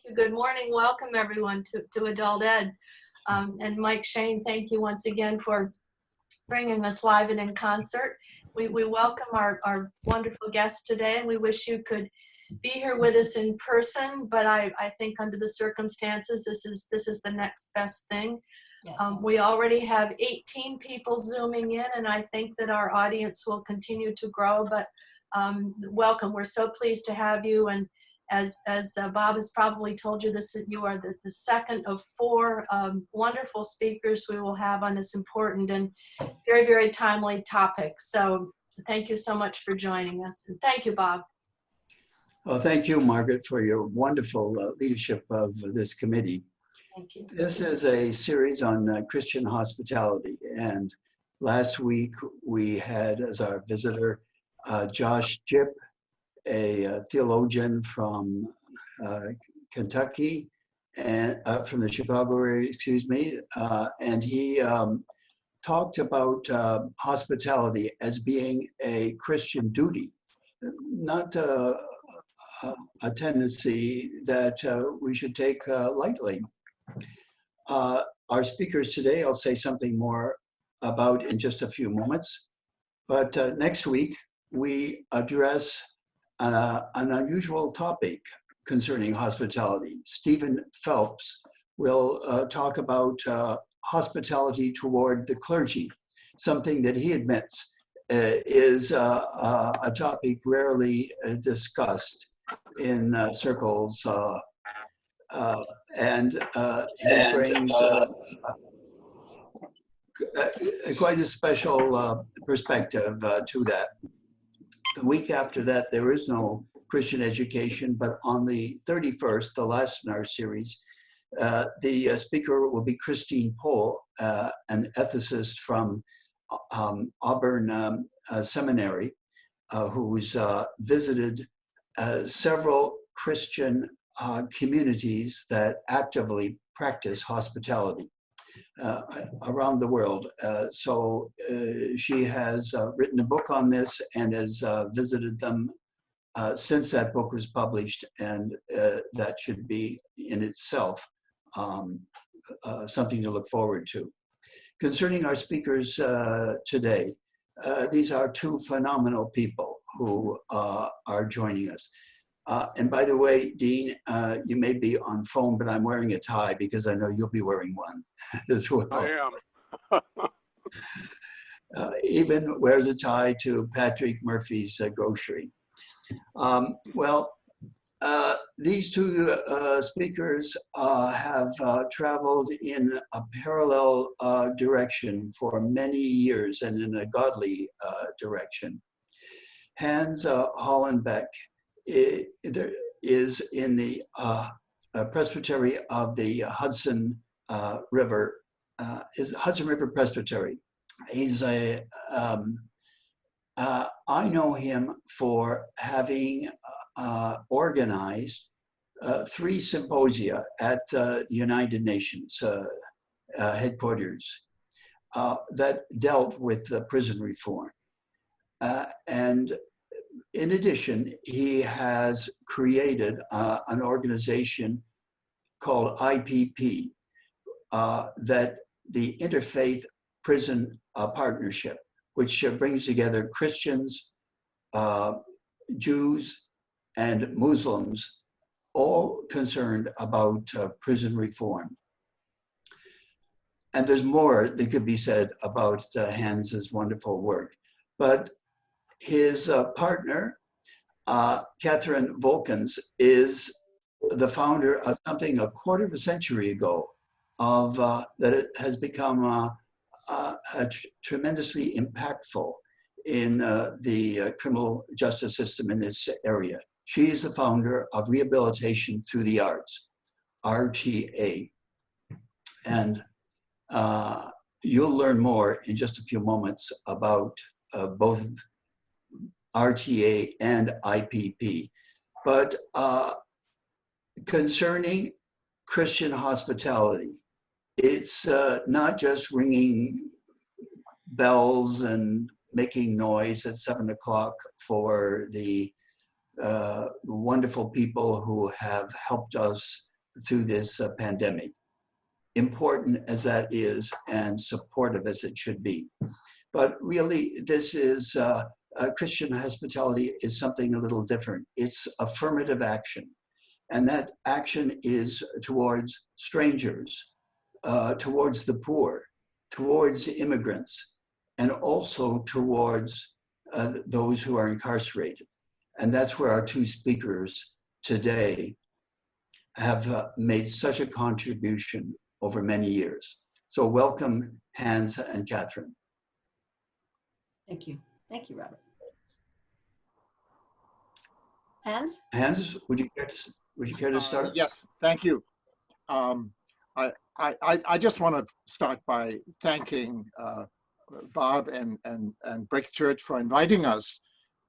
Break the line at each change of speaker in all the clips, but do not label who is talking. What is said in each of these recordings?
you. Good morning. Welcome everyone to Adult Ed. And Mike Shane, thank you once again for bringing us live and in concert. We welcome our wonderful guests today, and we wish you could be here with us in person, but I think under the circumstances, this is the next best thing.
Yes.
We already have 18 people Zooming in, and I think that our audience will continue to grow, but welcome. We're so pleased to have you, and as Bob has probably told you, you are the second of four wonderful speakers we will have on this important and very, very timely topic. So thank you so much for joining us, and thank you, Bob.
Well, thank you, Margaret, for your wonderful leadership of this committee.
Thank you.
This is a series on Christian hospitality, and last week we had as our visitor Josh Jipp, a theologian from Kentucky, and from the Chicago area, excuse me, and he talked about hospitality as being a Christian duty, not a tendency that we should take lightly. Our speakers today, I'll say something more about in just a few moments. But next week, we address an unusual topic concerning hospitality. Stephen Phelps will talk about hospitality toward the clergy, something that he admits is a topic rarely discussed in circles, and he brings quite a special perspective to that. The week after that, there is no Christian education, but on the 31st, the last in our series, the speaker will be Christine Pohl, an ethicist from Auburn Seminary, who's visited several Christian communities that actively practice hospitality around the world. So she has written a book on this and has visited them since that book was published, and that should be in itself something to look forward to. Concerning our speakers today, these are two phenomenal people who are joining us. And by the way, Dean, you may be on phone, but I'm wearing a tie because I know you'll be wearing one as well.
I am.
Even wears a tie to Patrick Murphy's grocery. These two speakers have traveled in a parallel direction for many years and in a godly direction. Hans Hollenbeck is in the presbytery of the Hudson River, is Hudson River Presbytery. He's I know him for having organized 3 symposia at the United Nations headquarters that dealt with prison reform. And in addition, he has created an organization called IPP, that the Interfaith Prison Partnership, which brings together Christians, Jews, and Muslims, all concerned about prison reform. And there's more that could be said about Hans's wonderful work. But his partner, Catherine Volkens, is the founder of something a quarter of a century ago of that it has become tremendously impactful in the criminal justice system in this area. She is the founder of Rehabilitation Through the Arts, RTA. And you'll learn more in just a few moments about both RTA and IPP. But concerning Christian hospitality, it's not just ringing bells and making noise at 7 o'clock for the wonderful people who have helped us through this pandemic, important as that is and supportive as it should be. But really, this is Christian hospitality is something a little different. It's affirmative action. And that action is towards strangers, towards the poor, towards immigrants, and also towards those who are incarcerated. And that's where our two speakers today have made such a contribution over many years. So welcome, Hans and Catherine.
Thank you. Thank you, Robert. Hans?
Hans, would you care to start?
Yes, thank you. I just want to start by thanking Bob and Brick Church for inviting us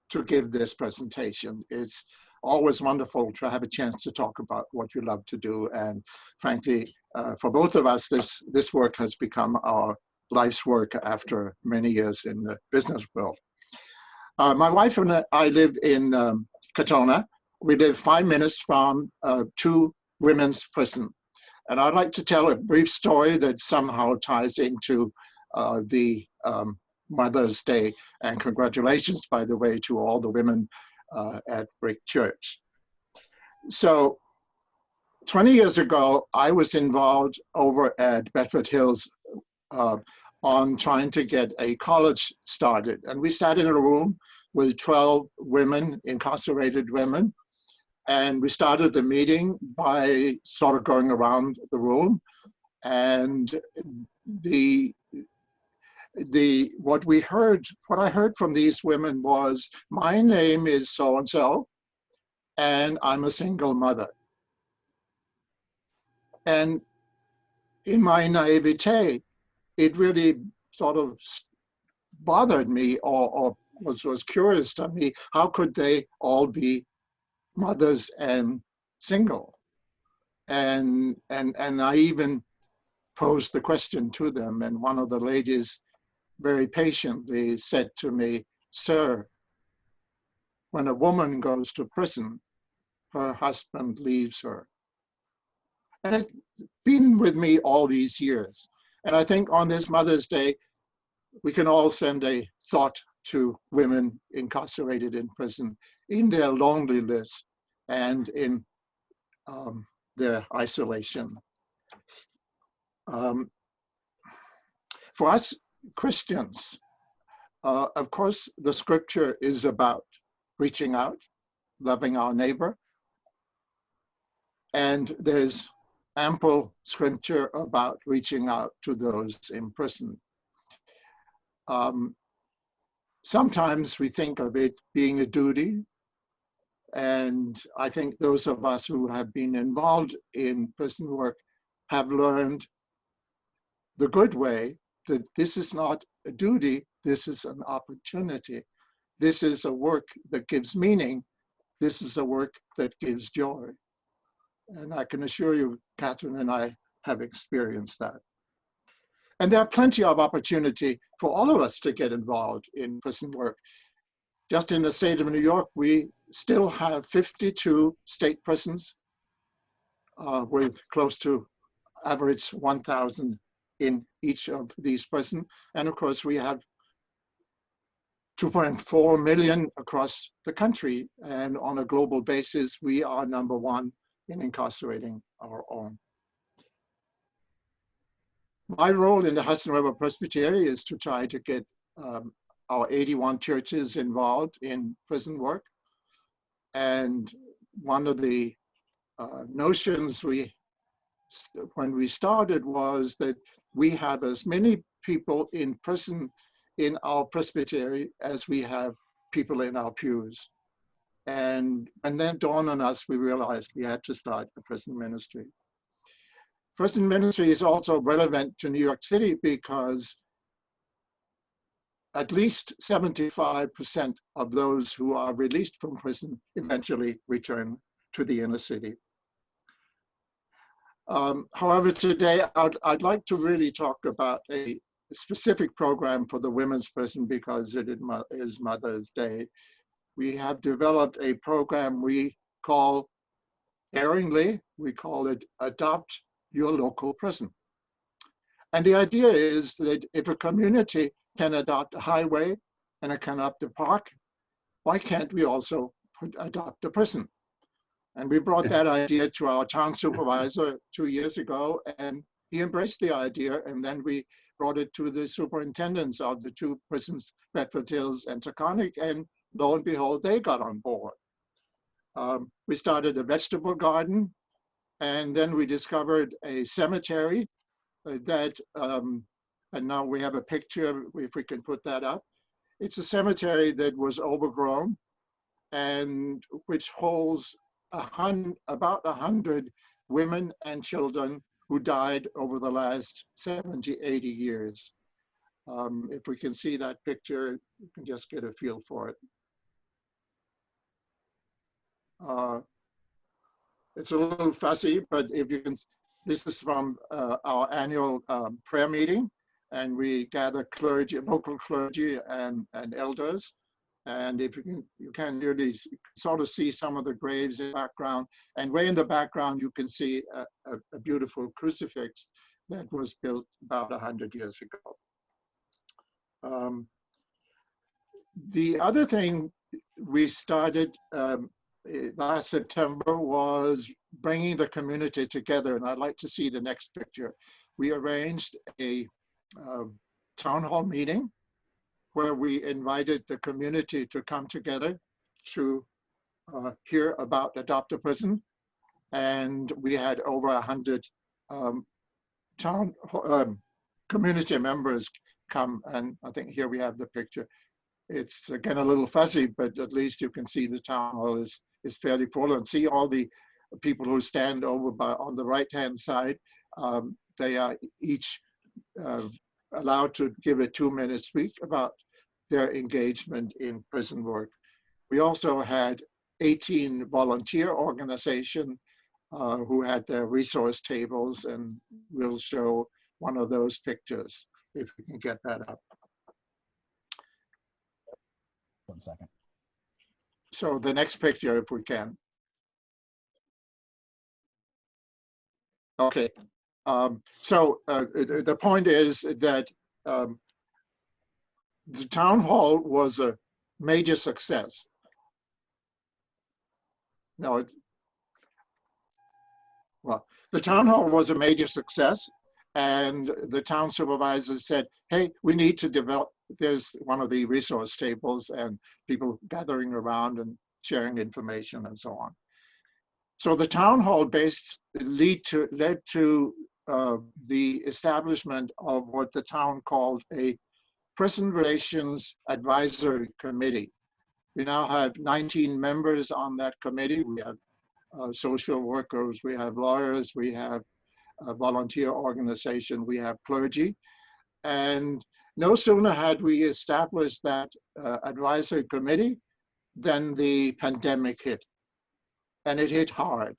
to give this presentation. It's always wonderful to have a chance to talk about what you love to do. And frankly, for both of us, this work has become our life's work after many years in the business world. My wife and I live in Katona. We live 5 minutes from two women's prison. And I'd like to tell a brief story that somehow ties into the Mother's Day. And congratulations, by the way, to all the women at Brick Church. So 20 years ago, I was involved over at Bedford Hills on trying to get a college started. And we sat in a room with 12 women, incarcerated women. And we started the meeting by sort of going around the room. And what I heard from these women was, my name is so-and-so, and I'm a single mother. And in my naivete, it really sort of bothered me or was curious to me, how could they all be mothers and single? And I even posed the question to them, and one of the ladies very patiently said to me, "Sir, when a woman goes to prison, her husband leaves her." And it's been with me all these years. And I think on this Mother's Day, we can all send a thought to women incarcerated in prison in their loneliness and in their isolation. For us Christians, of course, the scripture is about reaching out, loving our neighbor. And there's ample scripture about reaching out to those in prison. Sometimes we think of it being a duty. And I think those of us who have been involved in prison work have learned the good way that this is not a duty, this is an opportunity. This is a work that gives meaning. This is a work that gives joy. And I can assure you, Catherine and I have experienced that. And there are plenty of opportunity for all of us to get involved in prison work. Just in the state of New York, we still have 52 state prisons with close to average 1,000 in each of these prisons. And of course, we have 2.4 million across the country. And on a global basis, we are #1 in incarcerating our own. My role in the Hudson River Presbytery is to try to get our 81 churches involved in prison work. And one of the notions when we started was that we have as many people in prison in our presbytery as we have people in our pews. And then dawned on us, we realized we had to start a prison ministry. Prison ministry is also relevant to New York City because at least 75% of those who are released from prison eventually return to the inner city. However, today I'd like to really talk about a specific program for the women's prison because it is Mother's Day. We have developed a program we call Daringly, we call it Adopt Your Local Prison. And the idea is that if a community can adopt a highway and it can adopt a park, why can't we also adopt a prison? And we brought that idea to our town supervisor 2 years ago, and he embraced the idea. And then we brought it to the superintendents of the two prisons, Bedford Hills and Taconic, and lo and behold, they got on board. We started a vegetable garden, and then we discovered a cemetery that, and now we have a picture, if we can put that up. It's a cemetery that was overgrown and which holds about 100 women and children who died over the last 70, 80 years. If we can see that picture, you can just get a feel for it. It's a little fussy, but if you can, this is from our annual prayer meeting, and we gather clergy, local clergy and elders. And if you can really sort of see some of the graves in the background, and way in the background, you can see a beautiful crucifix that was built about 100 years ago. The other thing we started last September was bringing the community together, and I'd like to see the next picture. We arranged a town hall meeting where we invited the community to come together to hear about Adopt a Prison, and we had over 100 community members come, and I think here we have the picture. It's again a little fuzzy, but at least you can see the town hall is fairly full, and see all the people who stand over on the right-hand side. They are each allowed to give a 2-minute speech about their engagement in prison work. We also had 18 volunteer organizations who had their resource tables, and we'll show one of those pictures if we can get that up.
1 second.
So the next picture, if we can. Okay. The point is that the town hall was a major success. No, well, the town hall was a major success, and the town supervisor said, hey, we need to develop, there's one of the resource tables and people gathering around and sharing information and so on. So the town hall led to the establishment of what the town called a Prison Relations Advisory Committee. We now have 19 members on that committee. We have social workers, we have lawyers, we have a volunteer organization, we have clergy. And no sooner had we established that advisory committee than the pandemic hit. And it hit hard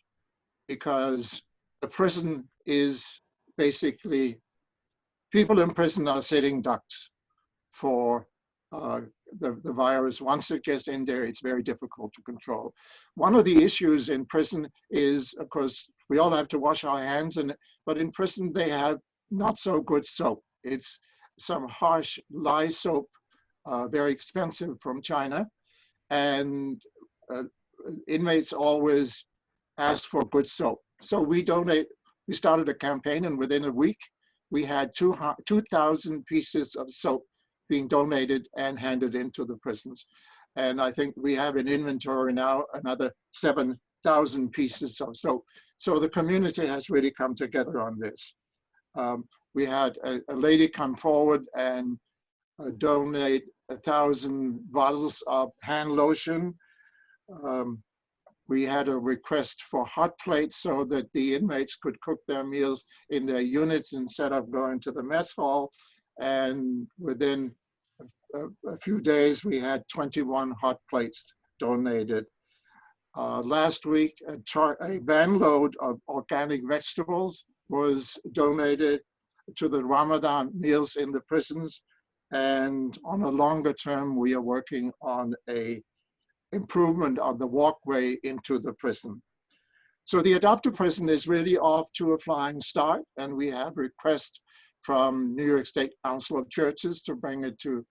because the prison is basically, people in prison are sitting ducks for the virus. Once it gets in there, it's very difficult to control. One of the issues in prison is, of course, we all have to wash our hands, but in prison they have not so good soap. It's some harsh lye soap, very expensive from China, and inmates always ask for good soap. So we started a campaign, and within a week, we had 2,000 pieces of soap being donated and handed into the prisons. And I think we have an inventory now, another 7,000 pieces of soap. So the community has really come together on this. We had a lady come forward and donate 1,000 bottles of hand lotion. We had a request for hot plates so that the inmates could cook their meals in their units instead of going to the mess hall. And within a few days, we had 21 hot plates donated. Last week, a van load of organic vegetables was donated to the Ramadan meals in the prisons. And on a longer term, we are working on a improvement of the walkway into the prison. So the adoptive prison is really off to a flying start, and we have requests from New York State Council of Churches to bring it to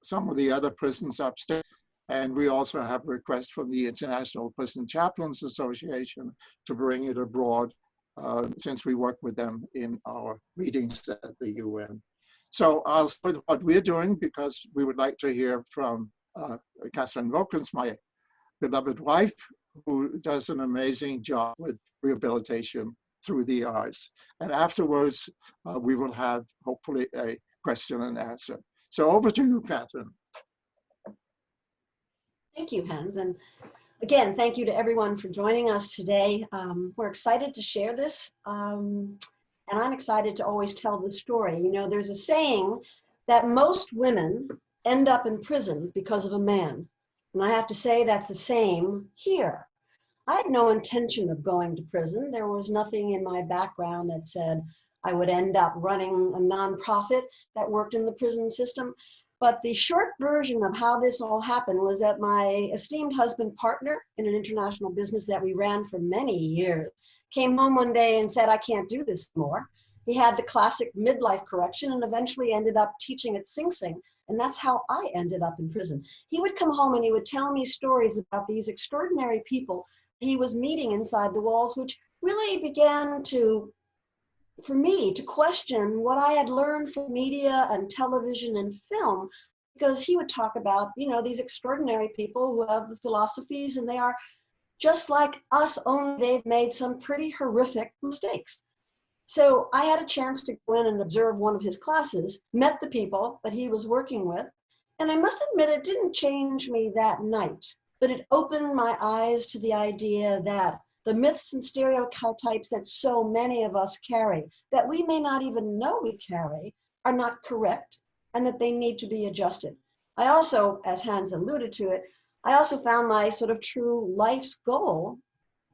some of the other prisons upstate. And we also have requests from the International Prison Chaplains Association to bring it abroad, since we work with them in our meetings at the UN. So I'll start with what we're doing, because we would like to hear from Catherine Wilkins, my beloved wife, who does an amazing job with rehabilitation through the arts. And afterwards, we will have hopefully a question and answer. So over to you, Catherine.
Thank you, Hans. And again, thank you to everyone for joining us today. We're excited to share this. And I'm excited to always tell the story. You know, there's a saying that most women end up in prison because of a man. And I have to say that's the same here. I had no intention of going to prison. There was nothing in my background that said I would end up running a nonprofit that worked in the prison system. But the short version of how this all happened was that my esteemed husband partner in an international business that we ran for many years came home one day and said, I can't do this more. He had the classic midlife correction and eventually ended up teaching at Sing Sing. And that's how I ended up in prison. He would come home and he would tell me stories about these extraordinary people he was meeting inside the walls, which really began to, for me, to question what I had learned from media and television and film, because he would talk about, you know, these extraordinary people who have the philosophies and they are just like us, only they've made some pretty horrific mistakes. So I had a chance to go in and observe one of his classes, met the people that he was working with, and I must admit it didn't change me that night, but it opened my eyes to the idea that the myths and stereotypes that so many of us carry, that we may not even know we carry, are not correct and that they need to be adjusted. I also, as Hans alluded to it, I also found my sort of true life's goal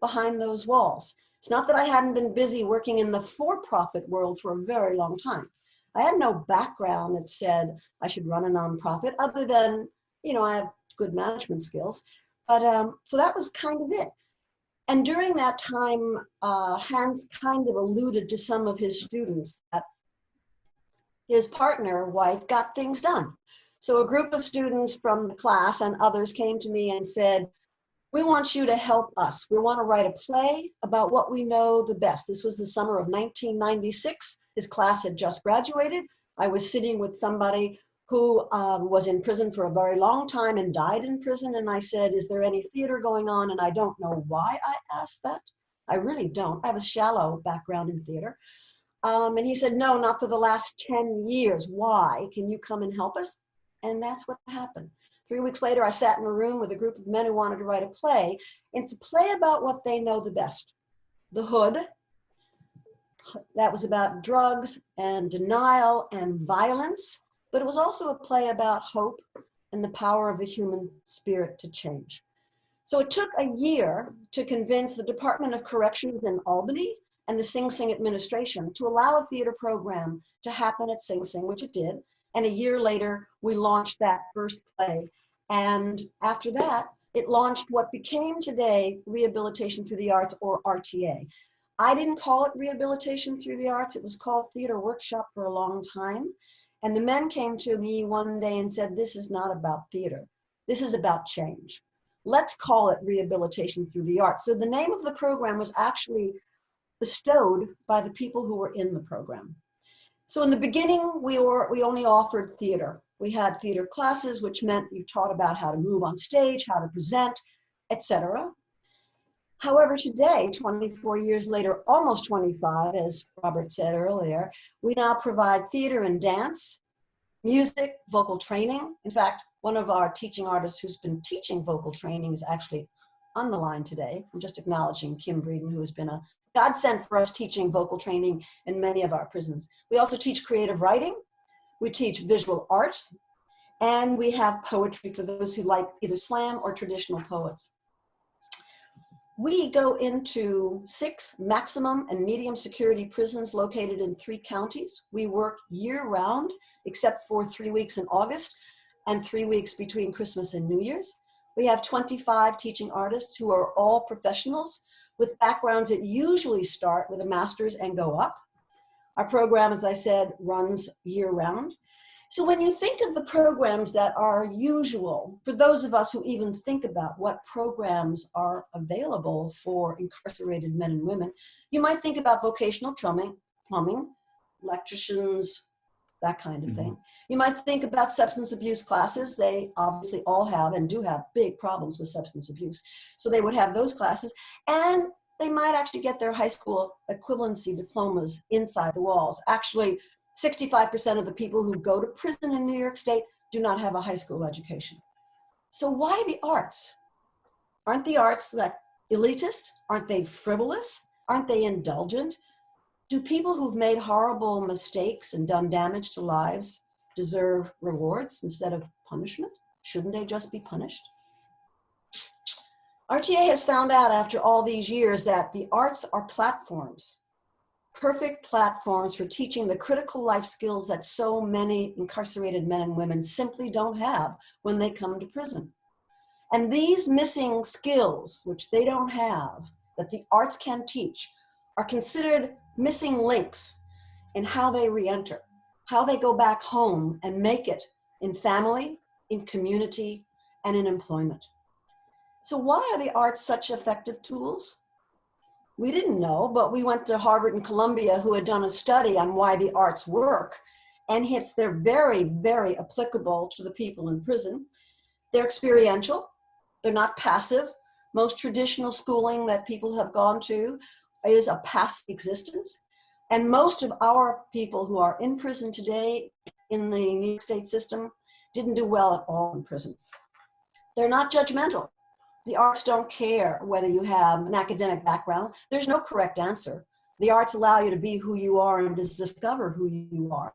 behind those walls. It's not that I hadn't been busy working in the for-profit world for a very long time. I had no background that said I should run a nonprofit other than, you know, I have good management skills. But so that was kind of it. And during that time, Hans kind of alluded to some of his students that his partner, wife, got things done. So a group of students from the class and others came to me and said, we want you to help us. We want to write a play about what we know the best. This was the summer of 1996. His class had just graduated. I was sitting with somebody who was in prison for a very long time and died in prison. And I said, is there any theater going on? And I don't know why I asked that. I really don't. I have a shallow background in theater. And he said, no, not for the last 10 years. Why? Can you come and help us? And that's what happened. 3 weeks later, I sat in a room with a group of men who wanted to write a play. It's a play about what they know the best. The Hood. That was about drugs and denial and violence. But it was also a play about hope and the power of the human spirit to change. So it took a year to convince the Department of Corrections in Albany and the Sing Sing administration to allow a theater program to happen at Sing Sing, which it did. And a year later, we launched that first play. And after that, it launched what became today Rehabilitation Through the Arts, or RTA. I didn't call it Rehabilitation Through the Arts. It was called Theater Workshop for a long time. And the men came to me one day and said, this is not about theater. This is about change. Let's call it Rehabilitation Through the Arts. So the name of the program was actually bestowed by the people who were in the program. So in the beginning, we only offered theater. We had theater classes, which meant you taught about how to move on stage, how to present, etc. However, today, 24 years later, almost 25, as Robert said earlier, we now provide theater and dance, music, vocal training. In fact, one of our teaching artists who's been teaching vocal training is actually on the line today. I'm just acknowledging Kim Breeden, who has been a godsend for us teaching vocal training in many of our prisons. We also teach creative writing. We teach visual arts. And we have poetry for those who like either slam or traditional poets. We go into 6 maximum and medium security prisons located in 3 counties. We work year round, except for 3 weeks in August and 3 weeks between Christmas and New Year's. We have 25 teaching artists who are all professionals. with backgrounds that usually start with a master's and go up. Our program, as I said, runs year-round. So when you think of the programs that are usual, for those of us who even think about what programs are available for incarcerated men and women, you might think about vocational plumbing, electricians, that kind of thing. You might think about substance abuse classes. They obviously all have and do have big problems with substance abuse. So they would have those classes, and they might actually get their high school equivalency diplomas inside the walls. Actually, 65% of the people who go to prison in New York State do not have a high school education. So why the arts? Aren't the arts like elitist? Aren't they frivolous? Aren't they indulgent? Do people who've made horrible mistakes and done damage to lives deserve rewards instead of punishment? Shouldn't they just be punished? RTA has found out after all these years that the arts are platforms, perfect platforms for teaching the critical life skills that so many incarcerated men and women simply don't have when they come to prison. And these missing skills, which they don't have, that the arts can teach, are considered missing links in how they re-enter, how they go back home and make it in family, in community, and in employment. So why are the arts such effective tools? We didn't know, but we went to Harvard and Columbia, who had done a study on why the arts work, and they're very, very applicable to the people in prison. They're experiential, they're not passive. Most traditional schooling that people have gone to is a passive existence. And most of our people who are in prison today in the New York State system didn't do well at all in prison. They're not judgmental. The arts don't care whether you have an academic background. There's no correct answer. The arts allow you to be who you are and to discover who you are.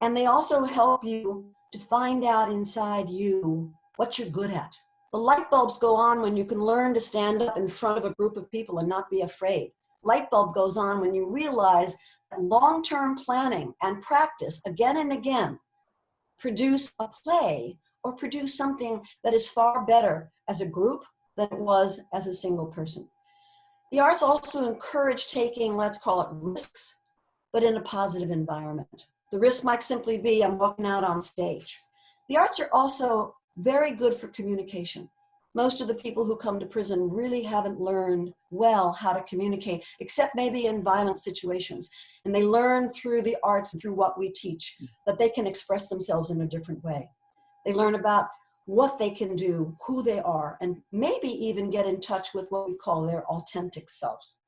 And they also help you to find out inside you what you're good at. The light bulbs go on when you can learn to stand up in front of a group of people and not be afraid. Light bulb goes on when you realize that long-term planning and practice again and again produce a play or produce something that is far better as a group than it was as a single person. The arts also encourage taking, let's call it risks, but in a positive environment. The risk might simply be I'm walking out on stage. The arts are also very good for communication. Most of the people who come to prison really haven't learned well how to communicate, except maybe in violent situations. And they learn through the arts, through what we teach, that they can express themselves in a different way. They learn about what they can do, who they are, and maybe even get in touch with what we call their authentic selves.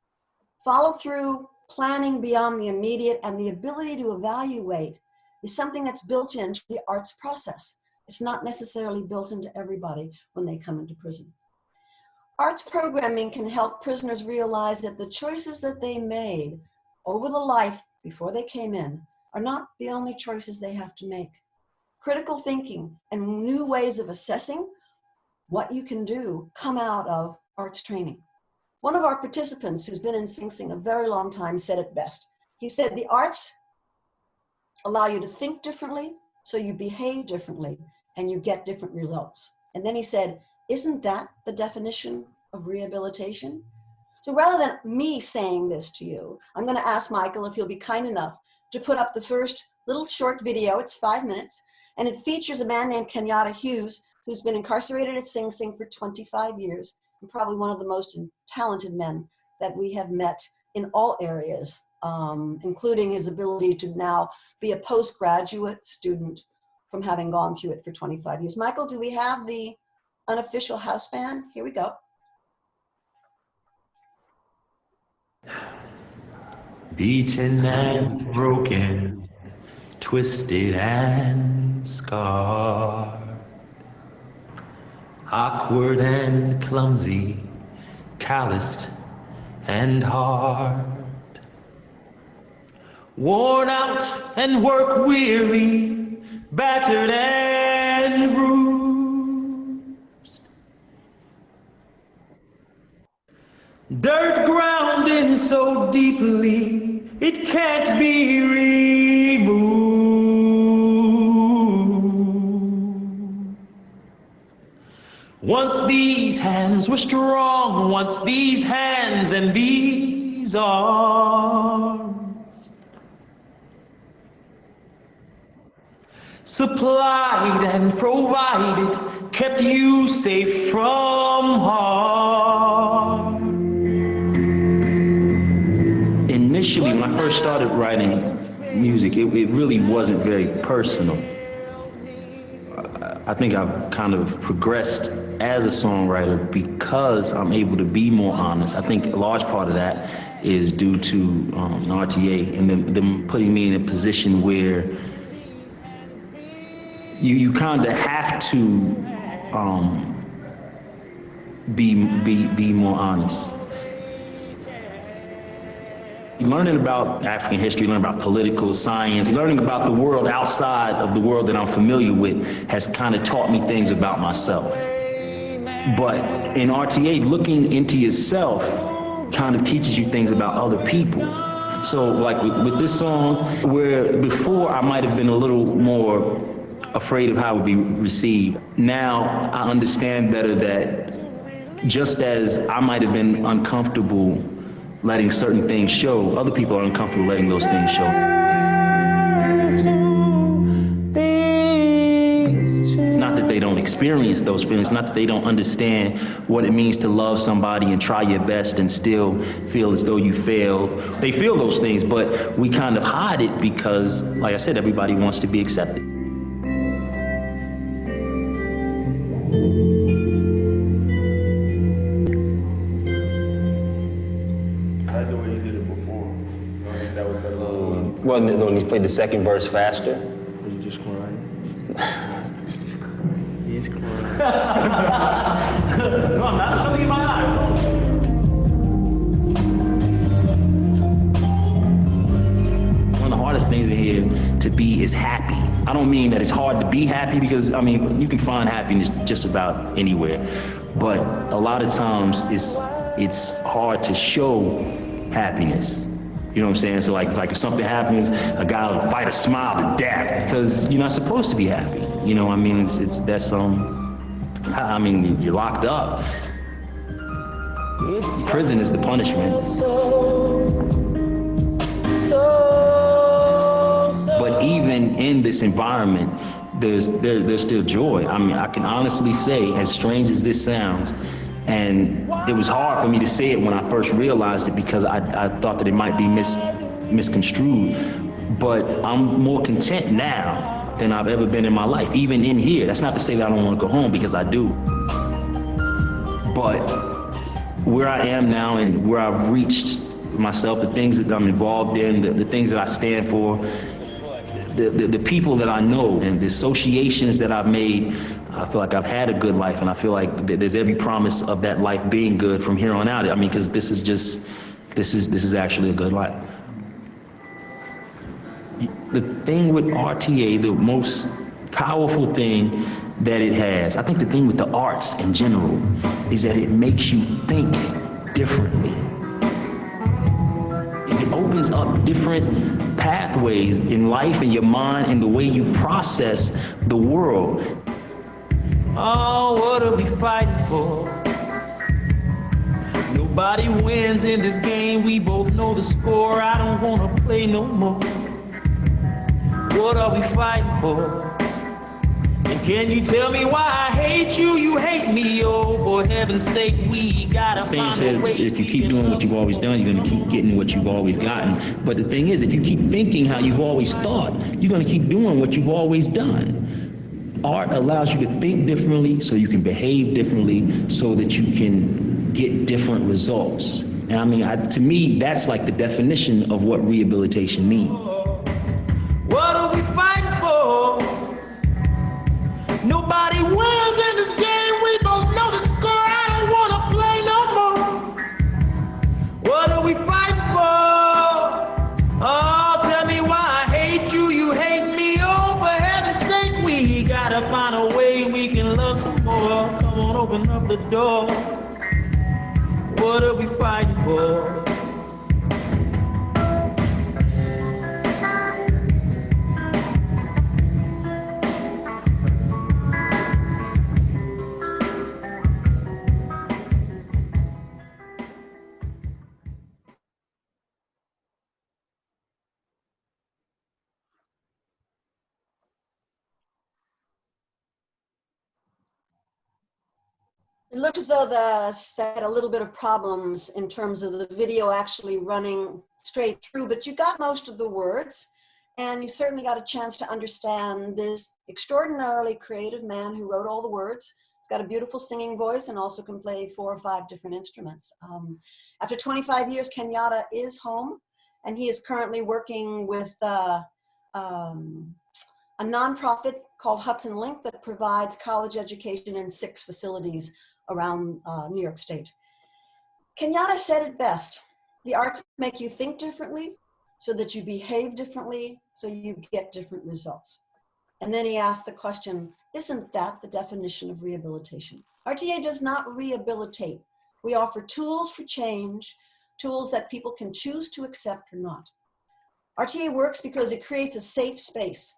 Follow through, planning beyond the immediate, and the ability to evaluate is something that's built into the arts process. It's not necessarily built into everybody when they come into prison. Arts programming can help prisoners realize that the choices that they made over the life before they came in are not the only choices they have to make. Critical thinking and new ways of assessing what you can do come out of arts training. One of our participants who's been in Sing Sing a very long time said it best. He said, the arts allow you to think differently, so you behave differently and you get different results. And then he said, isn't that the definition of rehabilitation? So rather than me saying this to you, I'm going to ask Michael if he'll be kind enough to put up the first little short video. It's 5 minutes, and it features a man named Kenyatta Hughes, who's been incarcerated at Sing Sing for 25 years, and probably one of the most talented men that we have met in all areas, including his ability to now be a postgraduate student from having gone through it for 25 years. Michael, do we have the unofficial house band? Here we go.
Beaten and broken, twisted and scarred, awkward and clumsy, calloused and hard, worn out and work weary, battered and bruised, dirt ground in so deeply it can't be removed. Once these hands were strong, once these hands and these arms supplied and provided, kept you safe from harm. Initially, when I first started writing music, it really wasn't very personal. I think I've kind of progressed as a songwriter because I'm able to be more honest. I think a large part of that is due to RTA and them putting me in a position where you kind of have to be more honest. Learning about African history, learning about political science, learning about the world outside of the world that I'm familiar with has kind of taught me things about myself. But in RTA, looking into yourself kind of teaches you things about other people. So like with this song, where before I might have been a little more afraid of how it would be received, now I understand better that just as I might have been uncomfortable letting certain things show, other people are uncomfortable letting those things show. It's not that they don't experience those feelings, not that they don't understand what it means to love somebody and try your best and still feel as though you failed. They feel those things, but we kind of hide it because, like I said, everybody wants to be accepted.
Well, when he played the second verse faster.
You just crying? He's crying. No, I'm not. Something in my eye. One of the hardest things in here to be is happy. I don't mean that it's hard to be happy because, I mean, you can find happiness just about anywhere. But a lot of times it's hard to show happiness. You know what I'm saying? So like if something happens, a guy will fight a smile to death because you're not supposed to be happy. You know, I mean, I mean, you're locked up. Prison is the punishment. But even in this environment, there's still joy. I mean, I can honestly say, as strange as this sounds, and it was hard for me to say it when I first realized it because I thought that it might be misconstrued. But I'm more content now than I've ever been in my life, even in here. That's not to say that I don't want to go home, because I do. But where I am now and where I've reached myself, the things that I'm involved in, the things that I stand for, the people that I know and the associations that I've made, I feel like I've had a good life, and I feel like there's every promise of that life being good from here on out. I mean, because this is actually a good life. The thing with RTA, the most powerful thing that it has, I think the thing with the arts in general, is that it makes you think differently. It opens up different pathways in life and your mind and the way you process the world. Oh, what are we fighting for? Nobody wins in this game. We both know the score. I don't wanna play no more. What are we fighting for? And can you tell me why I hate you? You hate me. Oh, for heaven's sake, we gotta find a way. If you keep doing what you've always done, you're gonna keep getting what you've always gotten. But the thing is, if you keep thinking how you've always thought, you're gonna keep doing what you've always done. Art allows you to think differently so you can behave differently so that you can get different results. And I mean, to me, that's like the definition of what rehabilitation means. What are we fighting for? Nobody wins in this game. We both know the score. I don't want to play no more. What are we fighting for? Oh, tell me why I hate you. You hate me. Oh, for heaven's sake, we gotta find a way we can love some more. Come on, open up the door. What are we fighting for?
It looked as though the set had a little bit of problems in terms of the video actually running straight through, but you got most of the words, and you certainly got a chance to understand this extraordinarily creative man who wrote all the words. He's got a beautiful singing voice and also can play 4 or 5 different instruments. After 25 years, Kenyatta is home, and he is currently working with a nonprofit called Hudson Link that provides college education in 6 facilities around New York State. Kenyatta said it best: the arts make you think differently so that you behave differently so you get different results. And then he asked the question, isn't that the definition of rehabilitation? RTA does not rehabilitate. We offer tools for change, tools that people can choose to accept or not. RTA works because it creates a safe space,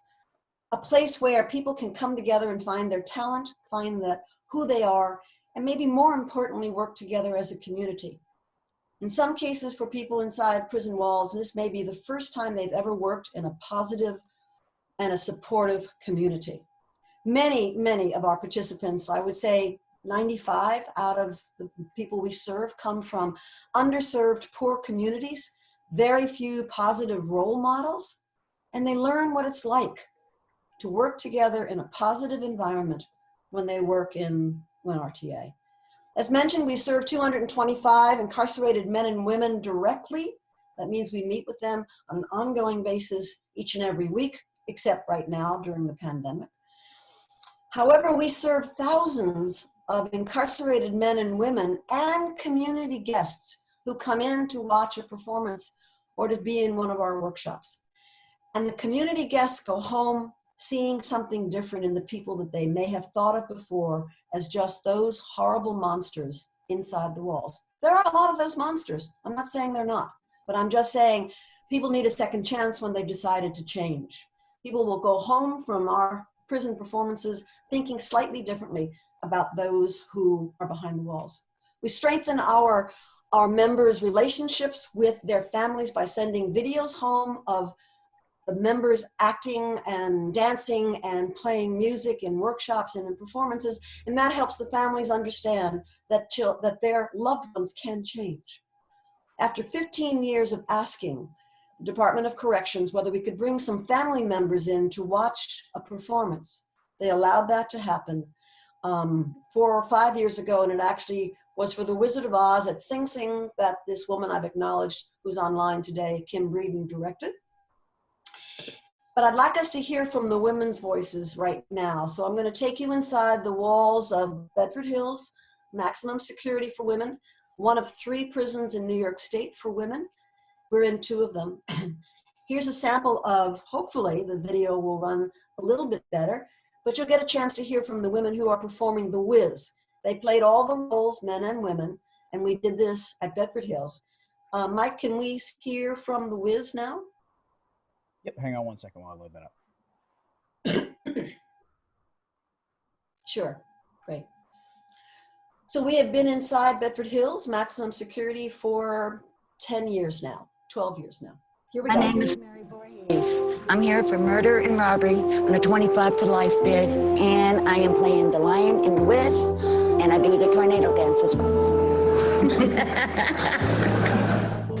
a place where people can come together and find their talent, find who they are, and maybe more importantly, work together as a community. In some cases, for people inside prison walls, this may be the first time they've ever worked in a positive and a supportive community. Many of our participants, I would say 95 out of the people we serve, come from underserved, poor communities, very few positive role models, and they learn what it's like to work together in a positive environment when they work in RTA. As mentioned, we serve 225 incarcerated men and women directly. That means we meet with them on an ongoing basis each and every week, except right now during the pandemic. However, we serve thousands of incarcerated men and women and community guests who come in to watch a performance or to be in one of our workshops. And the community guests go home seeing something different in the people that they may have thought of before as just those horrible monsters inside the walls. There are a lot of those monsters. I'm not saying they're not, but I'm just saying people need a second chance when they've decided to change. People will go home from our prison performances thinking slightly differently about those who are behind the walls. We strengthen our members' relationships with their families by sending videos home of the members acting and dancing and playing music in workshops and in performances, and that helps the families understand that their loved ones can change. After 15 years of asking the Department of Corrections whether we could bring some family members in to watch a performance, they allowed that to happen 4 or 5 years ago, and it actually was for The Wizard of Oz at Sing Sing that this woman I've acknowledged, who's online today, Kim Breeden, directed. But I'd like us to hear from the women's voices right now. So I'm going to take you inside the walls of Bedford Hills, maximum security for women, one of 3 prisons in New York State for women. We're in 2 of them. Here's a sample of, hopefully the video will run a little bit better, but you'll get a chance to hear from the women who are performing The Wiz. They played all the roles, men and women, and we did this at Bedford Hills. Mike, can we hear from The Wiz now?
Yep, hang on one second while I load that up.
Sure, great. So we have been inside Bedford Hills, maximum security, for 10 years now, 12 years now. Here we go.
My name is Mary Voorhees. I'm here for murder and robbery on a 25 to life bid, and I am playing the lion in The Wiz, and I do the tornado dance as well.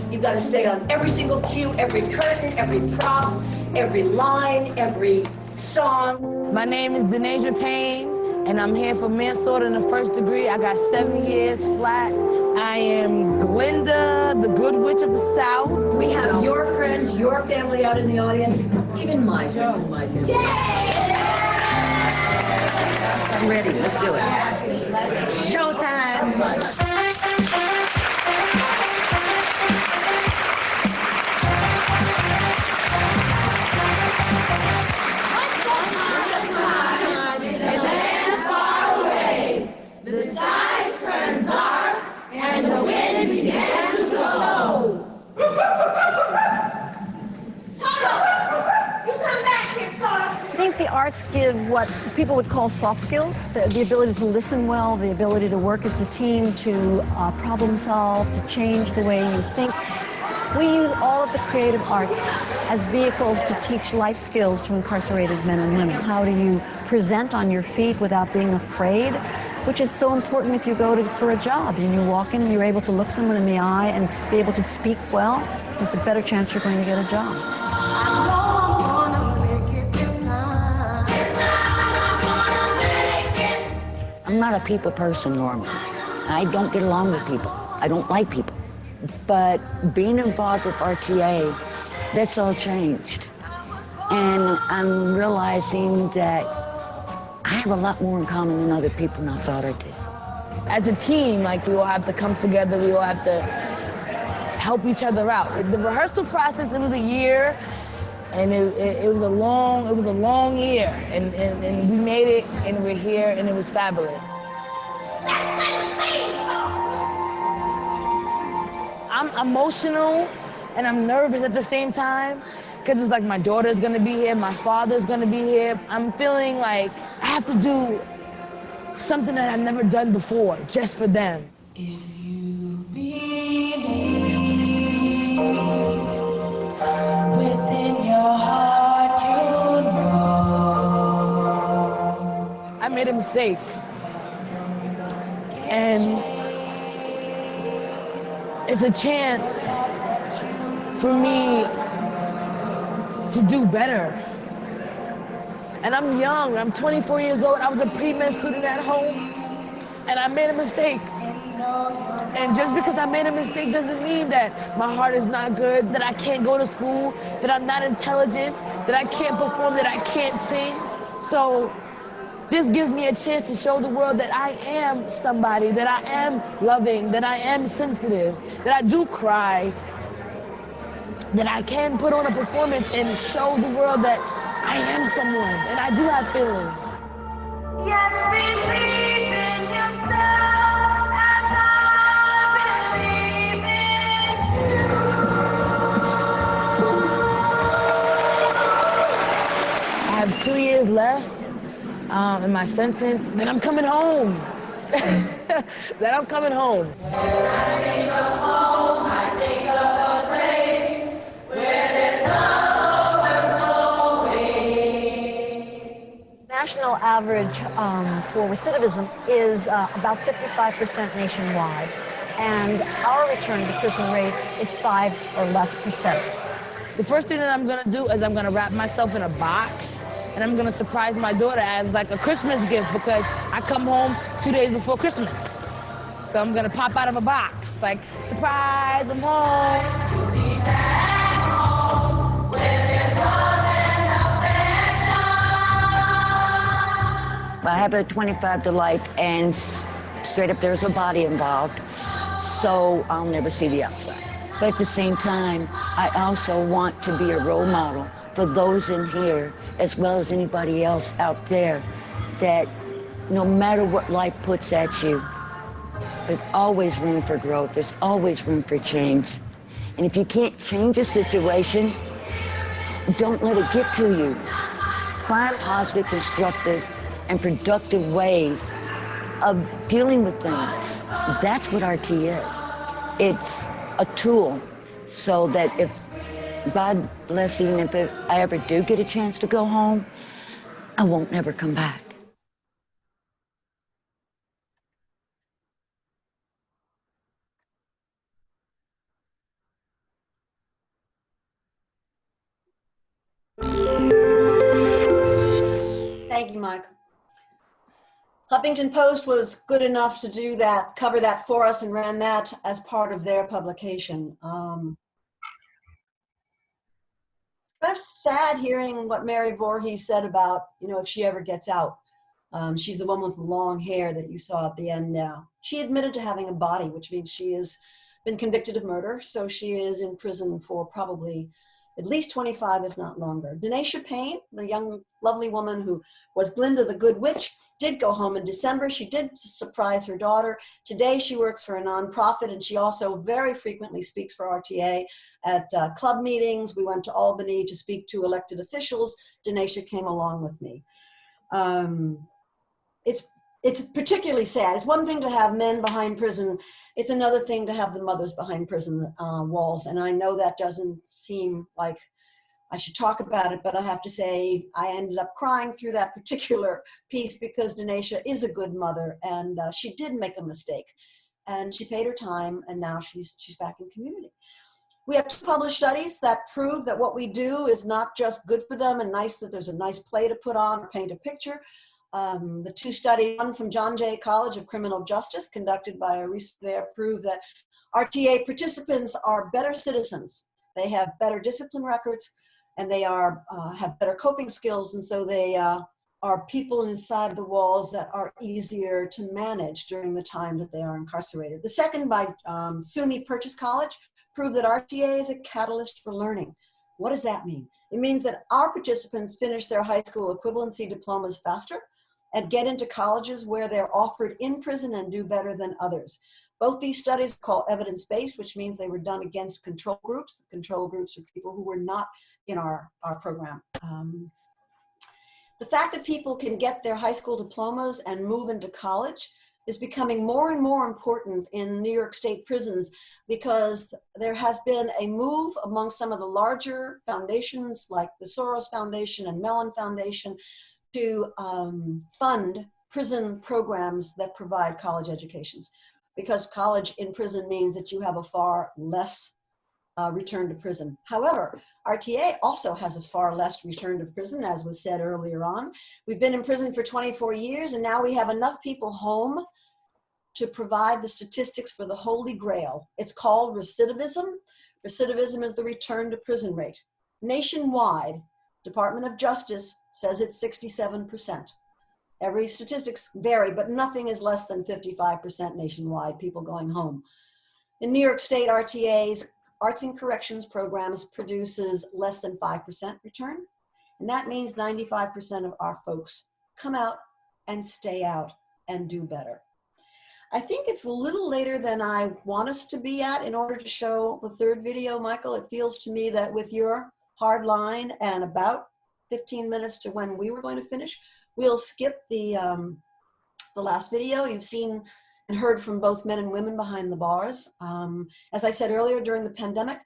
You've got to stay on every single cue, every curtain, every prop, every line, every song.
My name is Denasia Payne, and I'm here for manslaughter in the 1st degree. I got 7 years flat. I am Glinda, the Good Witch of the South.
We have your friends, your family out in the audience, even my friends and my family. I'm ready, let's do it.
Showtime.
I think the arts give what people would call soft skills, the ability to listen well, the ability to work as a team, to problem solve, to change the way you think. We use all of the creative arts as vehicles to teach life skills to incarcerated men and women. How do you present on your feet without being afraid?
which is so important if you go for a job and you walk in and you're able to look someone in the eye and be able to speak well, it's a better chance you're going to get a job. I'm not a people person normally. I don't get along with people. I don't like people. But being involved with RTA, that's all changed. And I'm realizing that I have a lot more in common than other people than I thought I did.
As a team, like, we all have to come together, we all have to help each other out. The rehearsal process, it was a year, and it was a long year, and we made it, and we're here, and it was fabulous. I'm emotional and I'm nervous at the same time, because it's like my daughter's gonna be here, my father's gonna be here. I'm feeling like I have to do something that I've never done before, just for them. If you believe within your heart, you know. I made a mistake. And it's a chance for me to do better. And I'm young, I'm 24 years old. I was a pre-med student at home, and I made a mistake. And just because I made a mistake doesn't mean that my heart is not good, that I can't go to school, that I'm not intelligent, that I can't perform, that I can't sing. So this gives me a chance to show the world that I am somebody, that I am loving, that I am sensitive, that I do cry, that I can put on a performance and show the world that I am someone, and I do have feelings. Yes, believe in yourself as I believe in you. I have 2 years left in my sentence, then I'm coming home. Then I'm coming home. When I think of home, I think of a place where there's love overflowing.
National average for recidivism is about 55% nationwide, and our return to prison rate is 5 or less percent.
The first thing that I'm gonna do is I'm gonna wrap myself in a box, and I'm gonna surprise my daughter as like a Christmas gift, because I come home 2 days before Christmas. So I'm gonna pop out of a box, like, surprise, I'm home. To be back home, where there's love and affection.
I have a 25 to life, and straight up there's a body involved, so I'll never see the outside. But at the same time, I also want to be a role model for those in here, as well as anybody else out there, that no matter what life puts at you, there's always room for growth, there's always room for change. And if you can't change a situation, don't let it get to you. Find positive, constructive, and productive ways of dealing with things. That's what RT is. It's a tool so that if, God bless, even if I ever do get a chance to go home, I won't never come back.
Thank you, Mike. Huffington Post was good enough to do that, cover that for us, and ran that as part of their publication. Kind of sad hearing what Mary Voorhees said about, if she ever gets out. She's the one with the long hair that you saw at the end now. She admitted to having a body, which means she has been convicted of murder, so she is in prison for probably at least 25, if not longer. Denacia Payne, the young, lovely woman who was Glinda the Good Witch, did go home in December. She did surprise her daughter. Today, she works for a nonprofit, and she also very frequently speaks for RTA at club meetings. We went to Albany to speak to elected officials. Denacia came along with me. It's particularly sad. It's one thing to have men behind prison. It's another thing to have the mothers behind prison walls. And I know that doesn't seem like I should talk about it, but I have to say I ended up crying through that particular piece because Denisha is a good mother, and she did make a mistake, and she paid her time, and now she's back in community. We have 2 published studies that prove that what we do is not just good for them and nice, that there's a nice play to put on or paint a picture. The 2 studies, one from John Jay College of Criminal Justice, conducted by a researcher there, prove that RTA participants are better citizens. They have better discipline records, and they are have better coping skills, and so they are people inside the walls that are easier to manage during the time that they are incarcerated. The second, by SUNY Purchase College, proved that RTA is a catalyst for learning. What does that mean? It means that our participants finish their high school equivalency diplomas faster and get into colleges where they're offered in prison and do better than others. Both these studies are called evidence-based, which means they were done against control groups. Control groups are people who were not in our program. The fact that people can get their high school diplomas and move into college is becoming more and more important in New York State prisons, because there has been a move among some of the larger foundations like the Soros Foundation and Mellon Foundation to fund prison programs that provide college educations, because college in prison means that you have a far less return to prison. However, RTA also has a far less return to prison, as was said earlier on. We've been in prison for 24 years, and now we have enough people home to provide the statistics for the holy grail. It's called recidivism. Recidivism is the return to prison rate. Nationwide, Department of Justice says it's 67%. Every statistics vary, but nothing is less than 55% nationwide, people going home. In New York State, RTA's Arts and Corrections programs produces less than 5% return. And that means 95% of our folks come out and stay out and do better. I think it's a little later than I want us to be at in order to show the 3rd video, Michael. It feels to me that with your hard line and about 15 minutes to when we were going to finish, we'll skip the last video. You've seen and heard from both men and women behind the bars. As I said earlier, during the pandemic,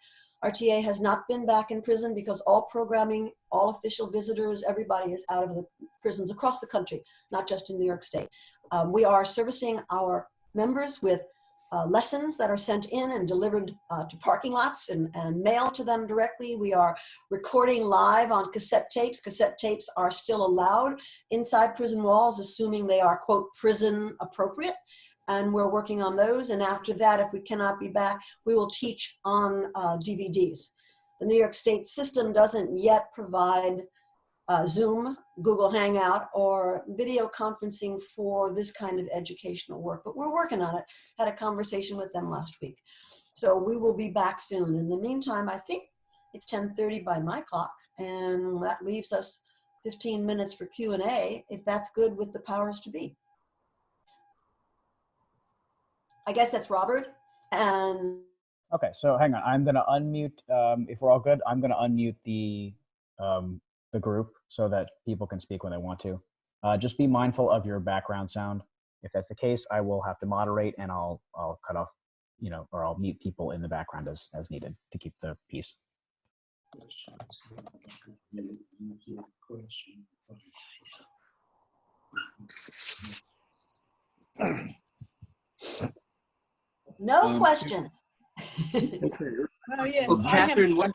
RTA has not been back in prison because all programming, all official visitors, everybody is out of the prisons across the country, not just in New York State. We are servicing our members with lessons that are sent in and delivered to parking lots and mailed to them directly. We are recording live on cassette tapes. Cassette tapes are still allowed inside prison walls, assuming they are, quote, prison appropriate. And we're working on those. And after that, if we cannot be back, we will teach on DVDs. The New York State system doesn't yet provide Zoom, Google Hangout, or video conferencing for this kind of educational work, but we're working on it. Had a conversation with them last week. So we will be back soon. In the meantime, I think it's 10:30 by my clock, and that leaves us 15 minutes for Q&A, if that's good with the powers to be. I guess that's Robert. And
Okay, so hang on. I'm going to unmute, if we're all good, I'm going to unmute the group so that people can speak when they want to. Just be mindful of your background sound. If that's the case, I will have to moderate, and I'll cut off, or I'll mute people in the background as needed to keep the peace.
no questions.
Oh, yeah.
Well, Catherine, what?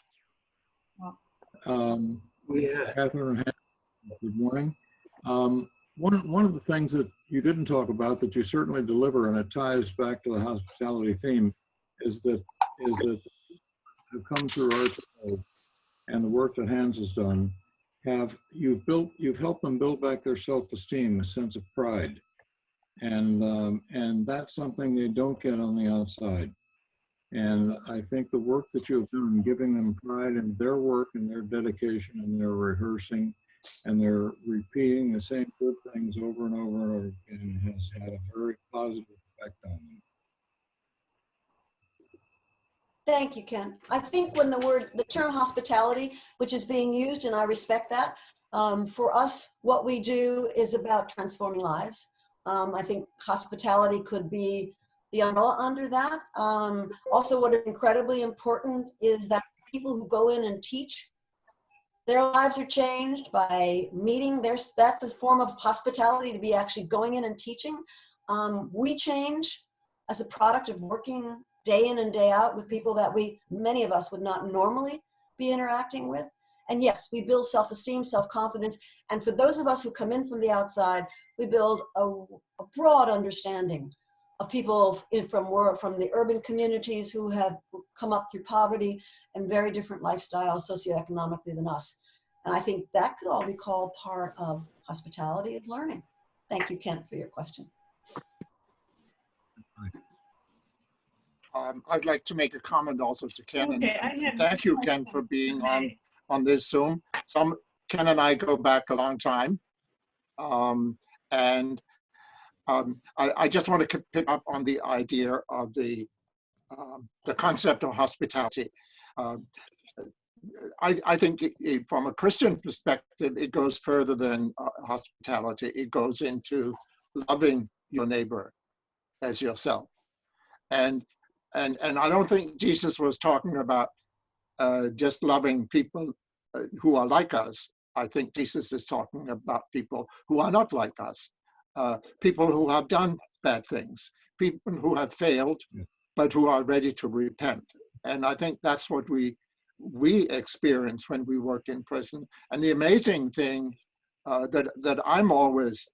Catherine, good morning. One of the things that you didn't talk about that you certainly deliver, and it ties back to the hospitality theme, is that have come through RTA and the work that Hans has done. You've helped them build back their self-esteem, a sense of pride, and that's something they don't get on the outside. And I think the work that you have done, giving them pride in their work and their dedication and their rehearsing, and they're repeating the same good things over and over and over again, has had a very positive effect on them.
Thank you, Ken. I think when the term hospitality, which is being used, and I respect that, for us, what we do is about transforming lives. I think hospitality could be the umbrella under that. Also, what is incredibly important is that people who go in and teach their lives are changed by meeting. That's a form of hospitality, to be actually going in and teaching. We change as a product of working day in and day out with people that many of us would not normally be interacting with. And yes, we build self-esteem, self-confidence. And for those of us who come in from the outside, we build a broad understanding of people from the urban communities who have come up through poverty and very different lifestyles socioeconomically than us. And I think that could all be called part of hospitality of learning. Thank you, Kent, for your question.
I'd like to make a comment also to Ken.
Okay,
And thank you, Ken, for being on this Zoom. Ken and I go back a long time. I just want to pick up on the idea of the concept of hospitality. I think from a Christian perspective, it goes further than hospitality. It goes into loving your neighbor as yourself. And I don't think Jesus was talking about just loving people who are like us. I think Jesus is talking about people who are not like us, people who have done bad things, people who have failed, but who are ready to repent. And I think that's what we experience when we work in prison. And the amazing thing that I'm always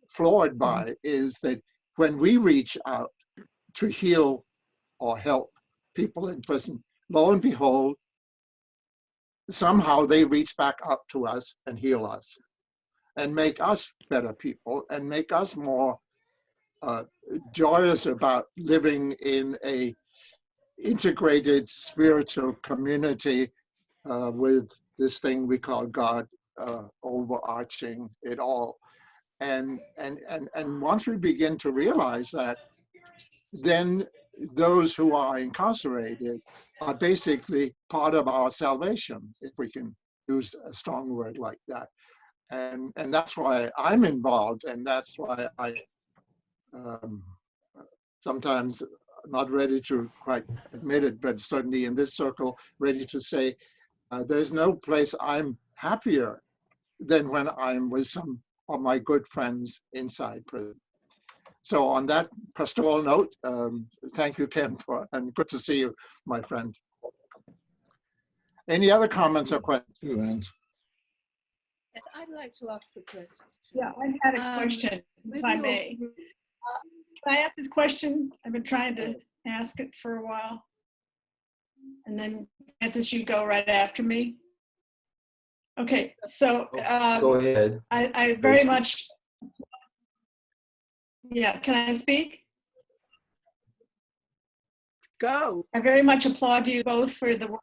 floored by is that when we reach out to heal or help people in prison, lo and behold, somehow they reach back up to us and heal us and make us better people and make us more joyous about living in a integrated spiritual community with this thing we call God overarching it all. And once we begin to realize that, then those who are incarcerated are basically part of our salvation, if we can use a strong word like that. And that's why I'm involved, and that's why I sometimes not ready to quite admit it, but certainly in this circle, ready to say, there's no place I'm happier than when I'm with some of my good friends inside prison. So on that pastoral note, thank you, Ken, and good to see you, my friend. Any other comments or questions?
Yes, I'd like to ask a question.
Yeah, I had a question, if I may. Can I ask this question? I've been trying to ask it for a while. And then Francis, you go right after me. Okay, so
Go ahead.
I very much, yeah, can I speak?
Go.
I very much applaud you both for the work.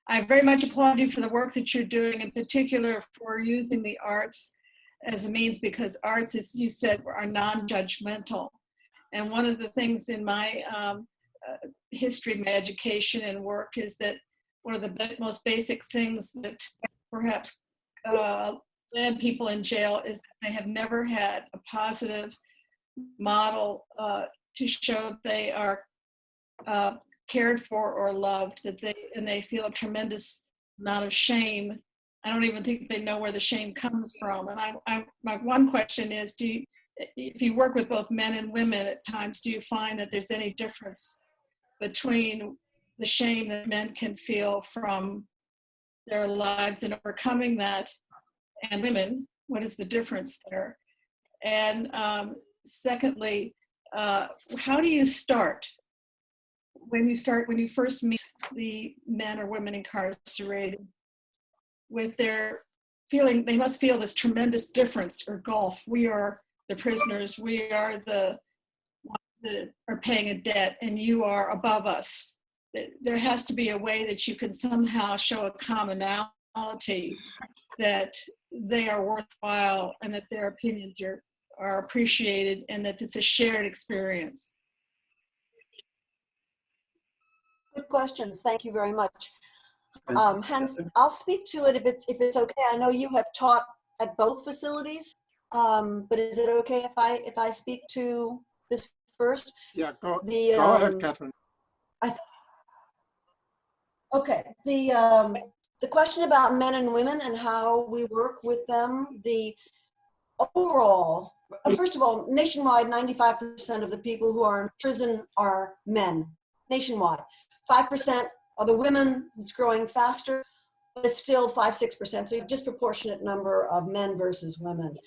I very much applaud you for the work that you're doing, in particular for using the arts as a means, because arts, as you said, are non-judgmental. And one of the things in my history, my education and work is that one of the most basic things that perhaps land people in jail is that they have never had a positive model to show they are cared for or loved, and they feel a tremendous amount of shame. I don't even think they know where the shame comes from. And my one question is, if you work with both men and women at times, do you find that there's any difference between the shame that men can feel from their lives and overcoming that, and women? What is the difference there? And secondly, how do you start? When you first meet the men or women incarcerated, with their feeling, they must feel this tremendous difference or gulf. We are the prisoners, we are the ones that are paying a debt, and you are above us. There has to be a way that you can somehow show a commonality, that they are worthwhile and that their opinions are appreciated, and that it's a shared experience.
Good questions. Thank you very much. Hans, I'll speak to it if it's okay. I know you have taught at both facilities, but is it okay if I speak to this first?
Yeah, go ahead, Catherine.
The question about men and women and how we work with them, the overall, first of all, nationwide, 95% of the people who are in prison are men, nationwide. 5% are the women, it's growing faster, but it's still 5-6%, so you have a disproportionate number of men versus women.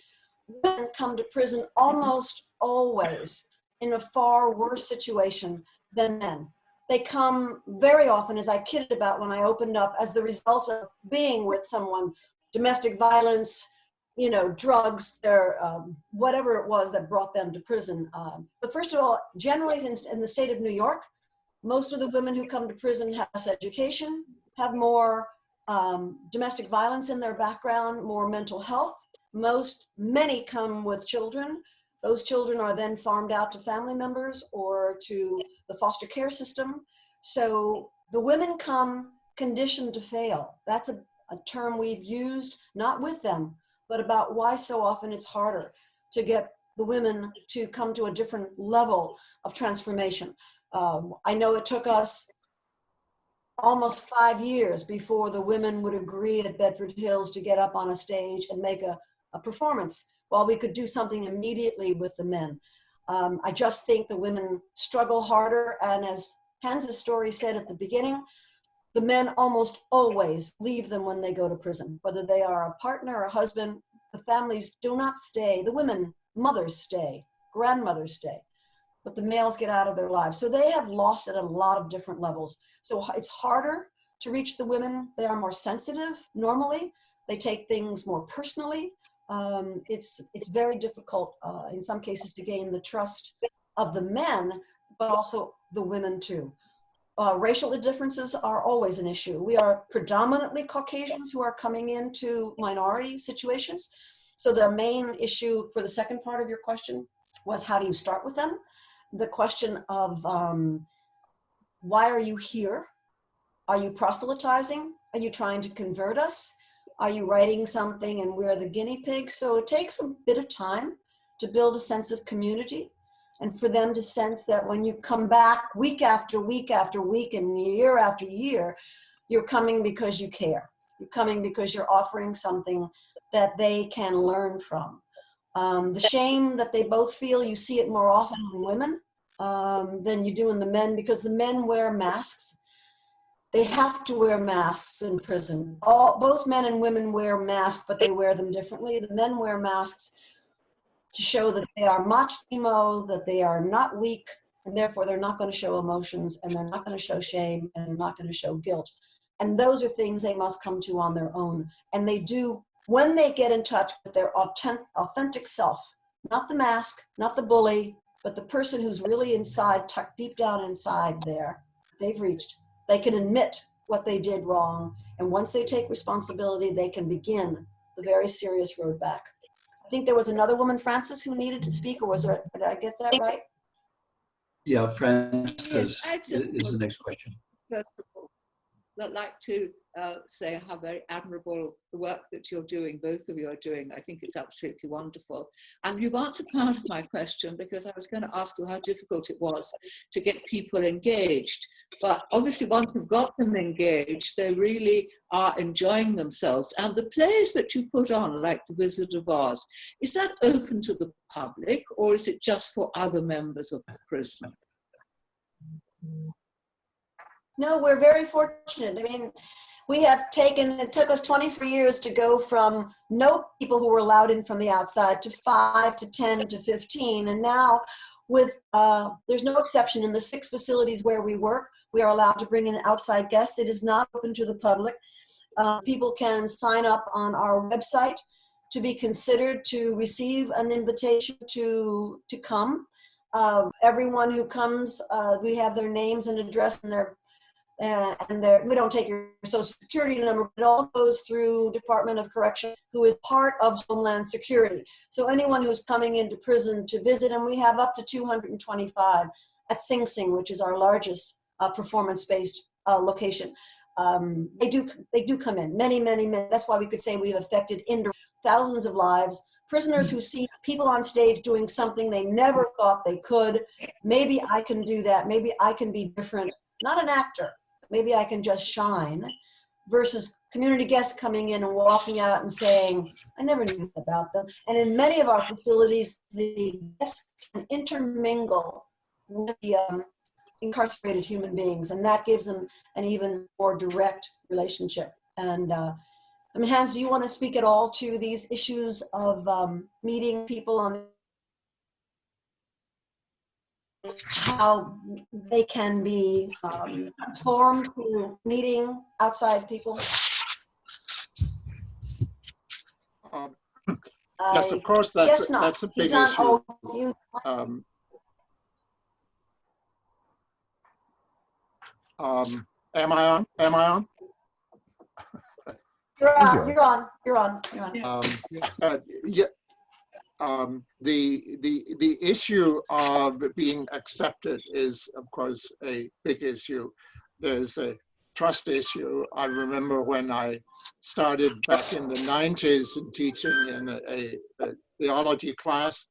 Women come to prison almost always in a far worse situation than men. They come very often, as I kidded about when I opened up, as the result of being with someone, domestic violence, you know, drugs, their, whatever it was that brought them to prison. But first of all, generally in the state of New York, most of the women who come to prison have less education, have more domestic violence in their background, more mental health. Many come with children. Those children are then farmed out to family members or to the foster care system. So the women come conditioned to fail. That's a term we've used, not with them, but about why so often it's harder to get the women to come to a different level of transformation. I know it took us almost 5 years before the women would agree at Bedford Hills to get up on a stage and make a performance while we could do something immediately with the men. I just think the women struggle harder, and as Hans's story said at the beginning, the men almost always leave them when they go to prison. Whether they are a partner or a husband, the families do not stay. The women, mothers stay, grandmothers stay, but the males get out of their lives. So they have lost at a lot of different levels. So it's harder to reach the women. They are more sensitive normally. They take things more personally. It's very difficult in some cases to gain the trust of the men, but also the women too. Racial differences are always an issue. We are predominantly Caucasians who are coming into minority situations. So the main issue for the second part of your question was, how do you start with them? The question of why are you here? Are you proselytizing? Are you trying to convert us? Are you writing something and we're the guinea pigs? So it takes a bit of time to build a sense of community and for them to sense that when you come back week after week after week and year after year, you're coming because you care. You're coming because you're offering something that they can learn from. The shame that they both feel, you see it more often in women than you do in the men, because the men wear masks. They have to wear masks in prison. Both men and women wear masks, but they wear them differently. The men wear masks to show that they are macho, that they are not weak, and therefore they're not going to show emotions, and they're not going to show shame, and they're not going to show guilt. And those are things they must come to on their own. And they do when they get in touch with their authentic self, not the mask, not the bully, but the person who's really inside, tucked deep down inside there, they've reached. They can admit what they did wrong. And once they take responsibility, they can begin the very serious road back. I think there was another woman, Frances, who needed to speak, or was there, did I get that right?
Yeah, Frances
Yes,
is the next question.
First of all, I'd like to say how very admirable the work that you're doing, both of you are doing. I think it's absolutely wonderful. And you've answered part of my question, because I was going to ask you how difficult it was to get people engaged. But obviously once you've got them engaged, they really are enjoying themselves. And the plays that you put on, like The Wizard of Oz, is that open to the public, or is it just for other members of the prison?
No, we're very fortunate. I mean, we have taken, it took us 24 years to go from no people who were allowed in from the outside to 5 to 10 to 15. And now with, there's no exception in the 6 facilities where we work, we are allowed to bring in outside guests. It is not open to the public. People can sign up on our website to be considered to receive an invitation to come. Everyone who comes, we have their names and address and we don't take your social security number, but it all goes through Department of Correction, who is part of Homeland Security. So anyone who's coming into prison to visit, and we have up to 225 at Sing Sing, which is our largest performance-based location. They do come in, many. That's why we could say we've affected thousands of lives. Prisoners who see people on stage doing something they never thought they could. Maybe I can do that. Maybe I can be different. Not an actor. maybe I can just shine, versus community guests coming in and walking out and saying, I never knew about them. And in many of our facilities, the guests can intermingle with the incarcerated human beings, and that gives them an even more direct relationship. And I mean, Hans, do you want to speak at all to these issues of meeting people on how they can be transformed through meeting outside people?
Yes, of course, that's a big issue. Am I on? Am I on?
You're on. You're on. You're on.
Yeah. The issue of being accepted is, of course, a big issue. There's a trust issue. I remember when I started back in the 90s in teaching in a theology class,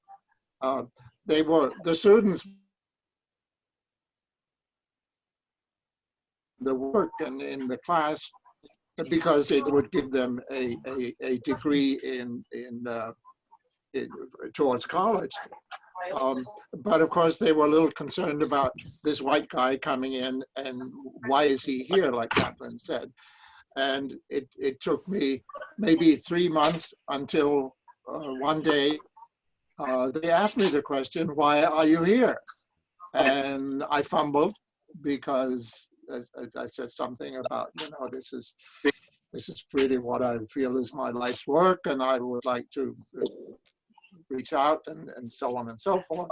the students, the work in the class, because it would give them a degree towards college. But of course, they were a little concerned about this white guy coming in and why is he here, like Catherine said. And it took me maybe 3 months until one day they asked me the question, why are you here? And I fumbled because I said something about, this is really what I feel is my life's work, and I would like to reach out and so on and so forth.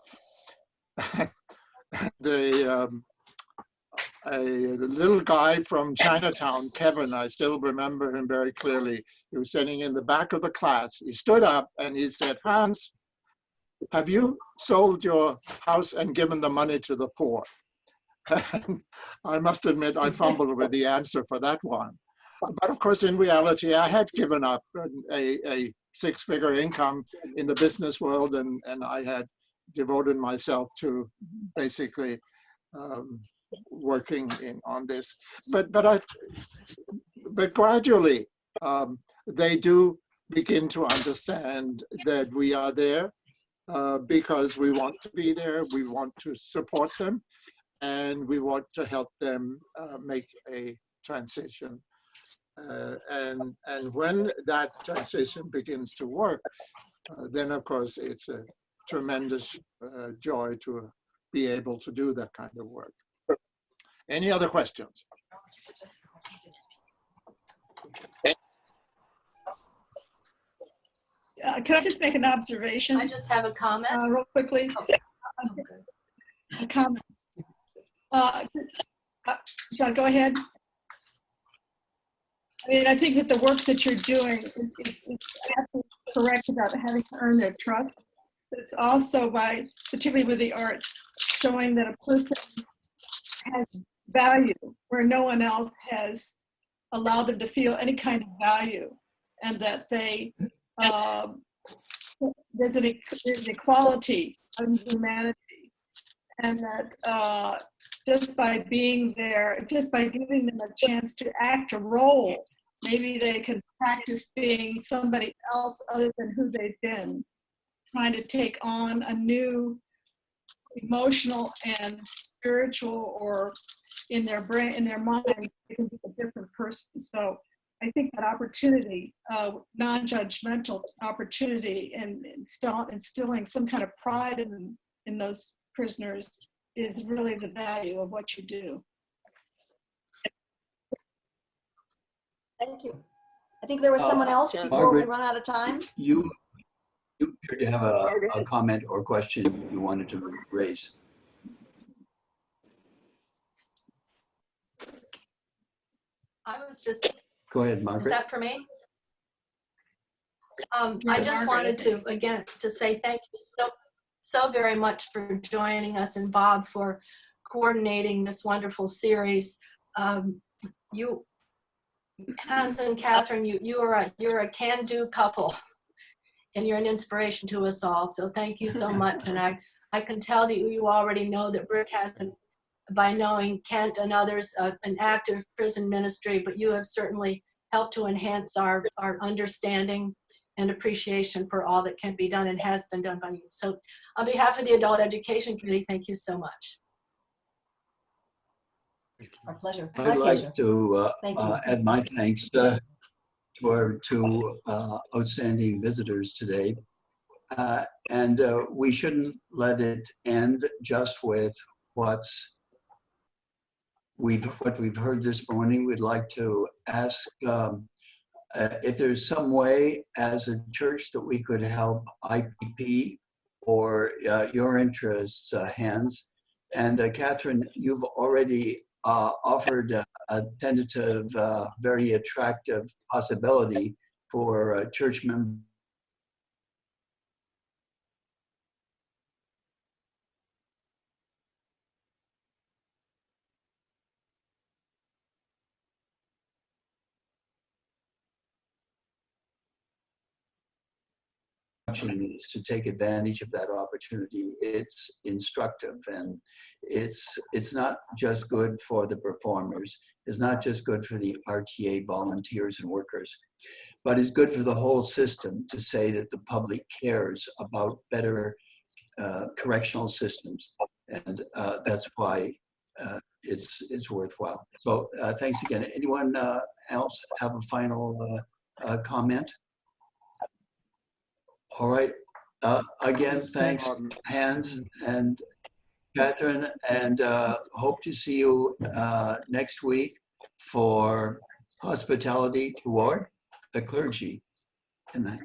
A little guy from Chinatown, Kevin, I still remember him very clearly. He was sitting in the back of the class. He stood up and he said, Hans, have you sold your house and given the money to the poor? And I must admit, I fumbled with the answer for that one. But of course, in reality, I had given up a six-figure income in the business world, and I had devoted myself to basically working on this. But gradually, they do begin to understand that we are there because we want to be there, we want to support them, and we want to help them make a transition. And when that transition begins to work, then of course it's a tremendous joy to be able to do that kind of work. Any other questions?
Can I just make an observation?
I just have a comment.
Real quickly. A comment. John, go ahead. I mean, I think that the work that you're doing is absolutely correct about having to earn their trust. It's also by, particularly with the arts, showing that a person has value where no one else has allowed them to feel any kind of value, and that they there's an equality of humanity, and that just by being there, just by giving them a chance to act a role, maybe they can practice being somebody else other than who they've been, trying to take on a new emotional and spiritual, or in their brain, in their mind, they can be a different person. So I think that opportunity, non-judgmental opportunity, and instilling some kind of pride in those prisoners is really the value of what you do.
Thank you. I think there was someone else before
Margaret,
we run out of time.
You appear to have a comment or question you wanted to raise.
I was just.
Go ahead, Margaret.
Is that for me? I just wanted to, again, to say thank you so very much for joining us, and Bob for coordinating this wonderful series. You, Hans and Catherine, you're a can-do couple, and you're an inspiration to us all. So thank you so much. And I can tell that you already know that Brick has a by knowing Kent and others, an active prison ministry, but you have certainly helped to enhance our understanding and appreciation for all that can be done and has been done by you. So on behalf of the Adult Education Committee, thank you so much.
Our pleasure.
I'd
My
like
pleasure.
to
Thank you.
add my thanks to our two outstanding visitors today. And we shouldn't let it end just with what we've heard this morning. We'd like to ask if there's some way as a church that we could help IPP or your interests, Hans. And Catherine, you've already offered a tentative, very attractive possibility for church members is to take advantage of that opportunity. It's instructive, and it's not just good for the performers. It's not just good for the RTA volunteers and workers, but it's good for the whole system to say that the public cares about better correctional systems, and that's why it's worthwhile. So thanks again. Anyone else have a final comment? All right. Again, thanks, Hans and Catherine, and hope to see you next week for hospitality toward the clergy. Good night.